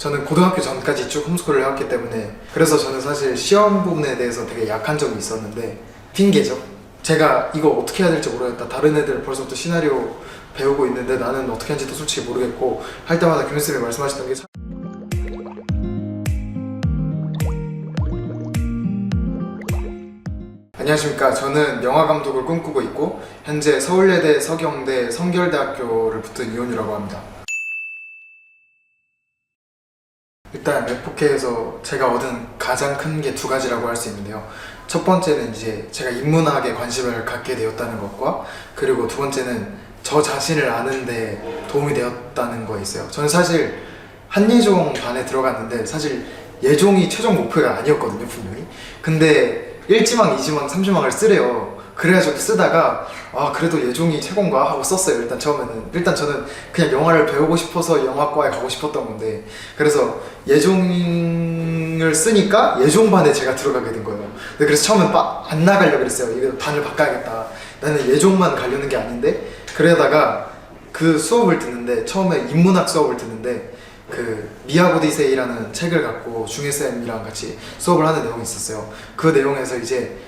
저는 고등학교 전까지 쭉 홈스쿨을 해왔기 때문에 그래서 저는 사실 시험 부분에 대해서 되게 약한 점이 있었는데 핑계죠. 제가 이거 어떻게 해야 될지 모르겠다. 다른 애들 벌써부터 시나리오 배우고 있는데 나는 어떻게 하는지도 솔직히 모르겠고 할 때마다 교수님이 말씀하셨던 게 안녕하십니까. 저는 영화감독을 꿈꾸고 있고 현재 서울예대, 서경대, 성결대학교를 붙은 이온유라고 합니다. 일단 웹포케에서 제가 얻은 가장 큰 게 두 가지라고 할 수 있는데요. 첫 번째는 이제 제가 인문학에 관심을 갖게 되었다는 것과 그리고 두 번째는 저 자신을 아는 데 도움이 되었다는 거 있어요. 저는 사실 한예종 반에 들어갔는데 사실 예종이 최종 목표가 아니었거든요, 분명히. 근데 1지망, 2지망, 3지망을 쓰래요. 그래가지고 쓰다가 아 그래도 예종이 최고인가 하고 썼어요. 일단 처음에는 일단 저는 그냥 영화를 배우고 싶어서 영화과에 가고 싶었던 건데 그래서 예종을 쓰니까 예종반에 제가 들어가게 된 거예요. 근데 그래서 처음엔 안 나가려고 그랬어요. 이거 반을 바꿔야겠다. 나는 예종만 가려는 게 아닌데 그러다가 그 수업을 듣는데 처음에 인문학 수업을 듣는데 그 미야고디세이라는 책을 갖고 중혜쌤이랑 같이 수업을 하는 내용이 있었어요. 그 내용에서 이제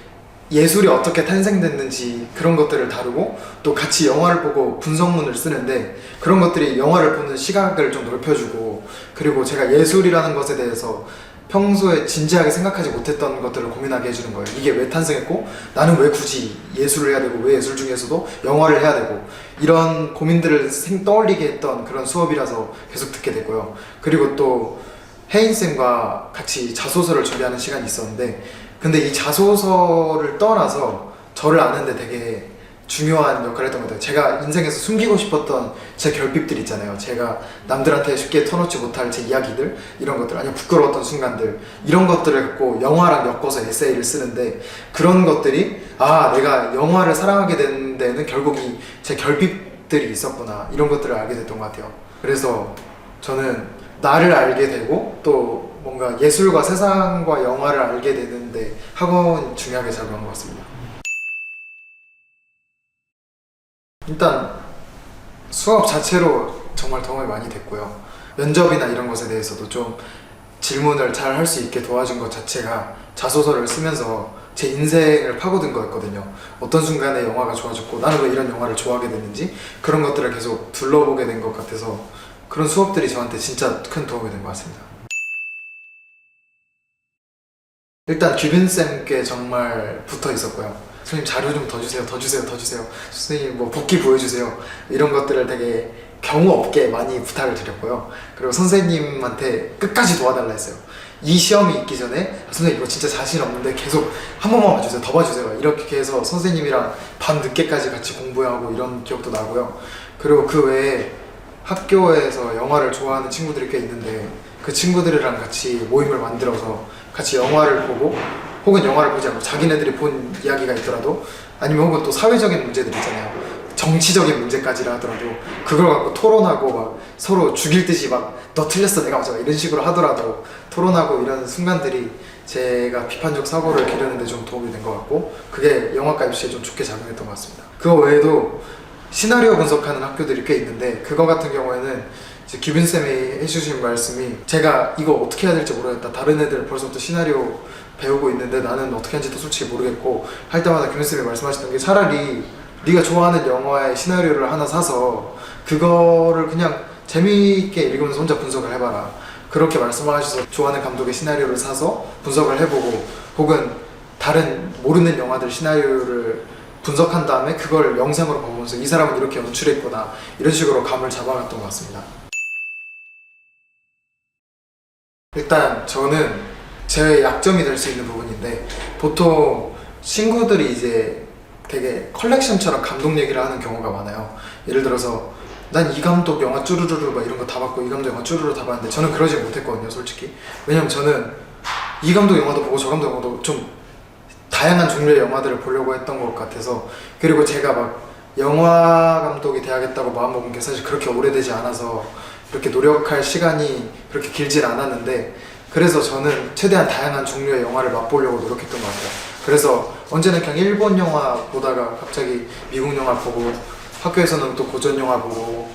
예술이 어떻게 탄생됐는지 그런 것들을 다루고 또 같이 영화를 보고 분석문을 쓰는데 그런 것들이 영화를 보는 시각을 좀 넓혀주고 그리고 제가 예술이라는 것에 대해서 평소에 진지하게 생각하지 못했던 것들을 고민하게 해주는 거예요. 이게 왜 탄생했고 나는 왜 굳이 예술을 해야 되고 왜 예술 중에서도 영화를 해야 되고 이런 고민들을 떠올리게 했던 그런 수업이라서 계속 듣게 되고요. 그리고 또 혜인쌤과 같이 자소서를 준비하는 시간이 있었는데 근데 이 자소서를 떠나서 저를 아는데 되게 중요한 역할을 했던 것 같아요. 제가 인생에서 숨기고 싶었던 제 결핍들 있잖아요. 제가 남들한테 쉽게 터놓지 못할 제 이야기들 이런 것들 아니면 부끄러웠던 순간들 이런 것들을 갖고 영화랑 엮어서 에세이를 쓰는데 그런 것들이 아 내가 영화를 사랑하게 된 데는 결국 이 제 결핍들이 있었구나 이런 것들을 알게 됐던 것 같아요. 그래서 저는 나를 알게 되고 또 뭔가 예술과 세상과 영화를 알게 되는데 학원이 중요하게 작용한 것 같습니다. 일단 수업 자체로 정말 도움이 많이 됐고요. 면접이나 이런 것에 대해서도 좀 질문을 잘 할 수 있게 도와준 것 자체가 자소서를 쓰면서 제 인생을 파고든 거였거든요. 어떤 순간에 영화가 좋아졌고 나는 왜 이런 영화를 좋아하게 됐는지 그런 것들을 계속 둘러보게 된 것 같아서 그런 수업들이 저한테 진짜 큰 도움이 된 것 같습니다. 일단 규빈쌤께 정말 붙어 있었고요. 선생님 자료 좀 더 주세요, 더 주세요, 더 주세요. 선생님 뭐 복귀 보여주세요. 이런 것들을 되게 경우 없게 많이 부탁을 드렸고요. 그리고 선생님한테 끝까지 도와달라 했어요. 이 시험이 있기 전에 선생님 이거 진짜 자신 없는데 계속 한 번만 봐주세요, 더 봐주세요. 이렇게 해서 선생님이랑 밤 늦게까지 같이 공부하고 이런 기억도 나고요. 그리고 그 외에 학교에서 영화를 좋아하는 친구들이 꽤 있는데 그 친구들이랑 같이 모임을 만들어서 같이 영화를 보고 혹은 영화를 보지 않고 자기네들이 본 이야기가 있더라도 아니면 혹은 또 사회적인 문제들 있잖아요. 정치적인 문제까지라 하더라도 그걸 갖고 토론하고 막 서로 죽일 듯이 막 너 틀렸어 내가 맞아 이런 식으로 하더라도 토론하고 이런 순간들이 제가 비판적 사고를 기르는 데 좀 도움이 된 것 같고 그게 영화과 입시에 좀 좋게 작용했던 것 같습니다. 그거 외에도 시나리오 분석하는 학교들이 꽤 있는데 그거 같은 경우에는 이제 규빈쌤이 해주신 말씀이 제가 이거 어떻게 해야 될지 모르겠다. 다른 애들 벌써부터 시나리오 배우고 있는데 나는 어떻게 하는지도 솔직히 모르겠고 할 때마다 규빈쌤이 말씀하셨던 게 차라리 네가 좋아하는 영화의 시나리오를 하나 사서 그거를 그냥 재미있게 읽으면서 혼자 분석을 해봐라. 그렇게 말씀하셔서 좋아하는 감독의 시나리오를 사서 분석을 해보고 혹은 다른 모르는 영화들 시나리오를 분석한 다음에 그걸 영상으로 보면서 이 사람은 이렇게 연출했구나 이런 식으로 감을 잡아갔던 것 같습니다. 일단 저는 제 약점이 될 수 있는 부분인데 보통 친구들이 이제 되게 컬렉션처럼 감독 얘기를 하는 경우가 많아요. 예를 들어서 난 이 감독 영화 쭈루루루 막 이런 거 다 봤고 이 감독 영화 쭈루루 다 봤는데 저는 그러지 못했거든요, 솔직히. 왜냐면 저는 이 감독 영화도 보고 저 감독 영화도 좀 다양한 종류의 영화들을 보려고 했던 것 같아서 그리고 제가 막 영화 감독이 돼야겠다고 마음먹은 게 사실 그렇게 오래되지 않아서 이렇게 노력할 시간이 그렇게 길진 않았는데 그래서 저는 최대한 다양한 종류의 영화를 맛보려고 노력했던 것 같아요. 그래서 언제나 그냥 일본 영화 보다가 갑자기 미국 영화 보고 학교에서는 또 고전 영화 보고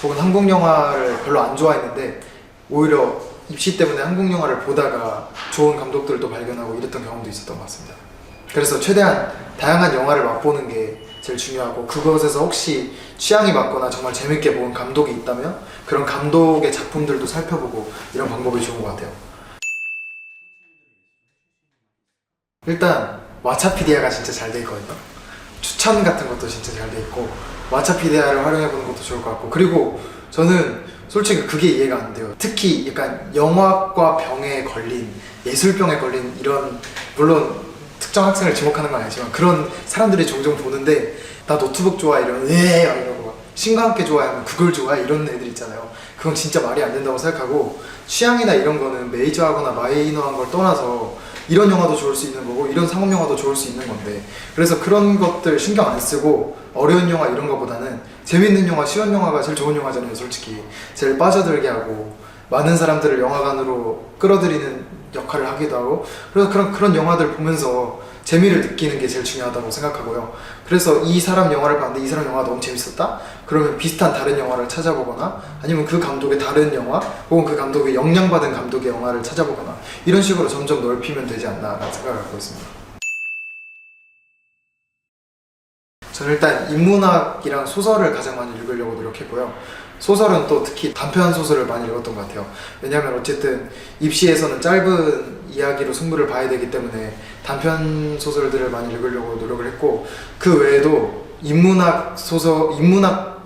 혹은 한국 영화를 별로 안 좋아했는데 오히려 입시 때문에 한국 영화를 보다가 좋은 감독들도 발견하고 이랬던 경험도 있었던 것 같습니다. 그래서 최대한 다양한 영화를 맛보는 게 제일 중요하고, 그것에서 혹시 취향이 맞거나 정말 재밌게 본 감독이 있다면 그런 감독의 작품들도 살펴보고 이런 방법이 좋은 것 같아요. 일단 왓챠피디아가 진짜 잘 돼 있거든요. 추천 같은 것도 진짜 잘 돼 있고 왓챠피디아를 활용해보는 것도 좋을 것 같고, 그리고 저는 솔직히 그게 이해가 안 돼요. 특히 약간 영화과 병에 걸린, 예술병에 걸린 이런, 물론 특정 학생을 지목하는 건 아니지만 그런 사람들이 종종 보는데, 나 노트북 좋아해 이러면 이러고, 신과 함께 좋아하면 그걸 좋아해 이런 애들 있잖아요. 그건 진짜 말이 안 된다고 생각하고, 취향이나 이런 거는 메이저하거나 마이너한 걸 떠나서 이런 영화도 좋을 수 있는 거고 이런 상업 영화도 좋을 수 있는 건데, 그래서 그런 것들 신경 안 쓰고 어려운 영화 이런 거보다는 재밌는 영화, 쉬운 영화가 제일 좋은 영화잖아요. 솔직히 제일 빠져들게 하고 많은 사람들을 영화관으로 끌어들이는 역할을 하기도 하고, 그래서 그런 영화들 보면서 재미를 느끼는 게 제일 중요하다고 생각하고요. 그래서 이 사람 영화를 봤는데 이 사람 영화가 너무 재밌었다? 그러면 비슷한 다른 영화를 찾아보거나, 아니면 그 감독의 다른 영화 혹은 그 감독의 영향받은 감독의 영화를 찾아보거나, 이런 식으로 점점 넓히면 되지 않나 라는 생각을 갖고 있습니다. 저는 일단 인문학이랑 소설을 가장 많이 읽으려고 노력했고요. 소설은 또 특히 단편 소설을 많이 읽었던 것 같아요. 왜냐하면 어쨌든 입시에서는 짧은 이야기로 승부를 봐야 되기 때문에 단편 소설들을 많이 읽으려고 노력을 했고, 그 외에도 인문학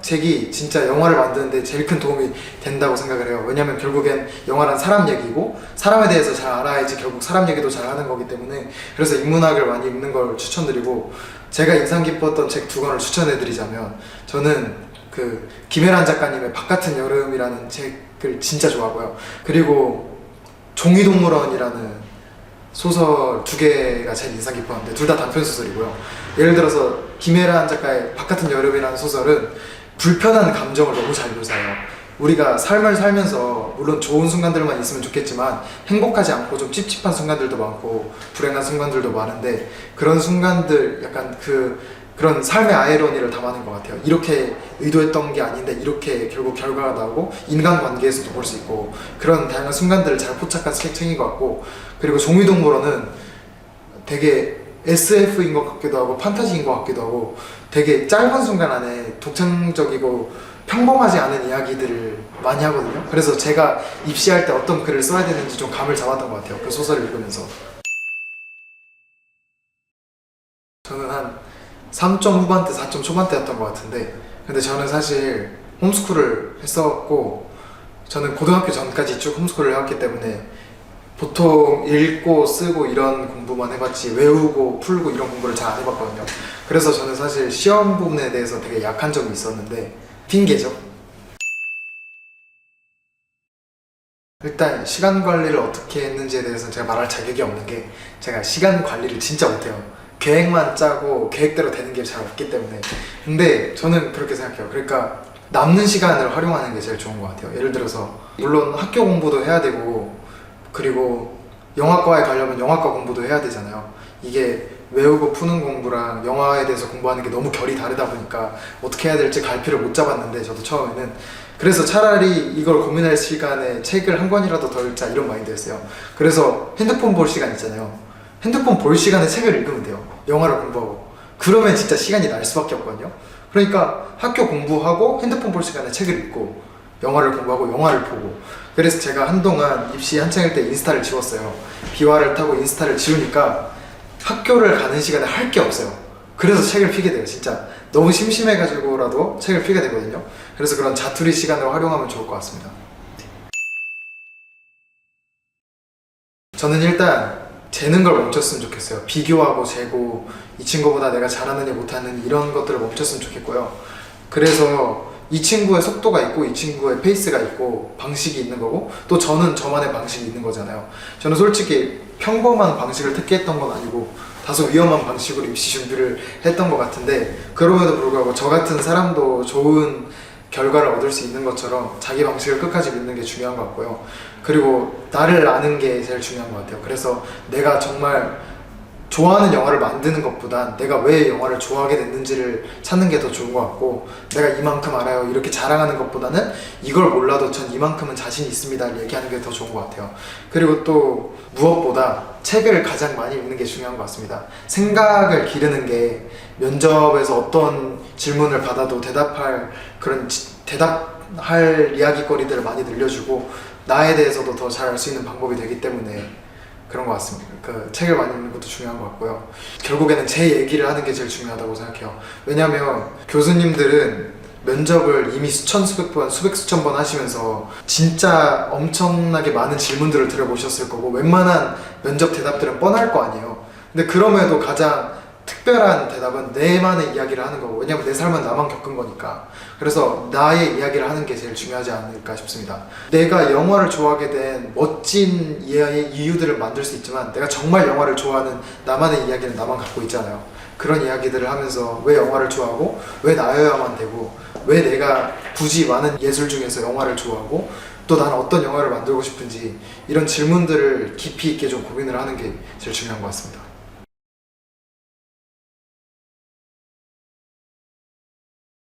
책이 진짜 영화를 만드는데 제일 큰 도움이 된다고 생각을 해요. 왜냐면 결국엔 영화란 사람 얘기고, 사람에 대해서 잘 알아야지 결국 사람 얘기도 잘 하는 거기 때문에, 그래서 인문학을 많이 읽는 걸 추천드리고, 제가 인상 깊었던 책 2권을 추천해드리자면, 저는 그 김혜란 작가님의 바깥은 여름이라는 책을 진짜 좋아하고요. 그리고 종이동물원이라는 소설 2개가 제일 인상 깊었는데 둘 다 단편 소설이고요. 예를 들어서 김혜란 작가의 바깥은 여름이라는 소설은 불편한 감정을 너무 잘 묘사해요. 우리가 삶을 살면서 물론 좋은 순간들만 있으면 좋겠지만 행복하지 않고 좀 찝찝한 순간들도 많고 불행한 순간들도 많은데, 그런 순간들, 약간 그런 삶의 아이러니를 담아낸 것 같아요. 이렇게 의도했던 게 아닌데 이렇게 결국 결과가 나오고, 인간관계에서도 볼 수 있고, 그런 다양한 순간들을 잘 포착한 책인 것 같고, 그리고 종이동물원은 되게 SF인 것 같기도 하고 판타지인 것 같기도 하고, 되게 짧은 순간 안에 독창적이고 평범하지 않은 이야기들을 많이 하거든요. 그래서 제가 입시할 때 어떤 글을 써야 되는지 좀 감을 잡았던 것 같아요. 그 소설을 읽으면서. 저는 한 3점 후반대, 4점 초반대였던 것 같은데, 근데 저는 사실 홈스쿨을 했었고, 저는 고등학교 전까지 쭉 홈스쿨을 해왔기 때문에 보통 읽고 쓰고 이런 공부만 해봤지 외우고 풀고 이런 공부를 잘 안 해봤거든요. 그래서 저는 사실 시험 부분에 대해서 되게 약한 점이 있었는데, 핑계죠. 일단 시간 관리를 어떻게 했는지에 대해서 제가 말할 자격이 없는 게, 제가 시간 관리를 진짜 못해요. 계획만 짜고 계획대로 되는 게 잘 없기 때문에. 근데 저는 그렇게 생각해요. 그러니까 남는 시간을 활용하는 게 제일 좋은 것 같아요. 예를 들어서 물론 학교 공부도 해야 되고, 그리고 영화과에 가려면 영화과 공부도 해야 되잖아요. 이게 외우고 푸는 공부랑 영화에 대해서 공부하는 게 너무 결이 다르다 보니까 어떻게 해야 될지 갈피를 못 잡았는데, 저도 처음에는. 그래서 차라리 이걸 고민할 시간에 책을 한 권이라도 더 읽자 이런 마인드였어요. 그래서 핸드폰 볼 시간 있잖아요. 핸드폰 볼 시간에 책을 읽으면 돼요. 영화를 공부하고. 그러면 진짜 시간이 날 수밖에 없거든요. 그러니까 학교 공부하고 핸드폰 볼 시간에 책을 읽고, 영화를 공부하고 영화를 보고. 그래서 제가 한동안 입시 한창일 때 인스타를 지웠어요. 비화를 타고 인스타를 지우니까 학교를 가는 시간에 할 게 없어요. 그래서 책을 피게 돼요. 진짜 너무 심심해가지고라도 책을 피게 되거든요. 그래서 그런 자투리 시간을 활용하면 좋을 것 같습니다. 저는 일단 재는 걸 멈췄으면 좋겠어요. 비교하고 재고, 이 친구보다 내가 잘하느냐 못하느냐 이런 것들을 멈췄으면 좋겠고요. 그래서 이 친구의 속도가 있고 이 친구의 페이스가 있고 방식이 있는 거고, 또 저는 저만의 방식이 있는 거잖아요. 저는 솔직히 평범한 방식을 택했던 건 아니고 다소 위험한 방식으로 입시 준비를 했던 것 같은데, 그럼에도 불구하고 저 같은 사람도 좋은 결과를 얻을 수 있는 것처럼 자기 방식을 끝까지 믿는 게 중요한 것 같고요. 그리고 나를 아는 게 제일 중요한 것 같아요. 그래서 내가 정말 좋아하는 영화를 만드는 것보단 내가 왜 영화를 좋아하게 됐는지를 찾는 게 더 좋은 것 같고, 내가 이만큼 알아요 이렇게 자랑하는 것보다는 이걸 몰라도 전 이만큼은 자신 있습니다 얘기하는 게 더 좋은 것 같아요. 그리고 또 무엇보다 책을 가장 많이 읽는 게 중요한 것 같습니다. 생각을 기르는 게 면접에서 어떤 질문을 받아도 대답할 이야기거리들을 많이 늘려주고 나에 대해서도 더 잘 알 수 있는 방법이 되기 때문에 그런 것 같습니다. 그 책을 많이 읽는 것도 중요한 것 같고요. 결국에는 제 얘기를 하는 게 제일 중요하다고 생각해요. 왜냐하면 교수님들은 면접을 이미 수천, 수백 번, 수백, 수천 번 하시면서 진짜 엄청나게 많은 질문들을 들어보셨을 거고 웬만한 면접 대답들은 뻔할 거 아니에요. 근데 그럼에도 가장 특별한 대답은 내만의 이야기를 하는 거고, 왜냐면 내 삶은 나만 겪은 거니까. 그래서 나의 이야기를 하는 게 제일 중요하지 않을까 싶습니다. 내가 영화를 좋아하게 된 멋진 이유들을 만들 수 있지만 내가 정말 영화를 좋아하는 나만의 이야기는 나만 갖고 있잖아요. 그런 이야기들을 하면서 왜 영화를 좋아하고 왜 나여야만 되고 왜 내가 굳이 많은 예술 중에서 영화를 좋아하고 또 나는 어떤 영화를 만들고 싶은지, 이런 질문들을 깊이 있게 좀 고민을 하는 게 제일 중요한 것 같습니다.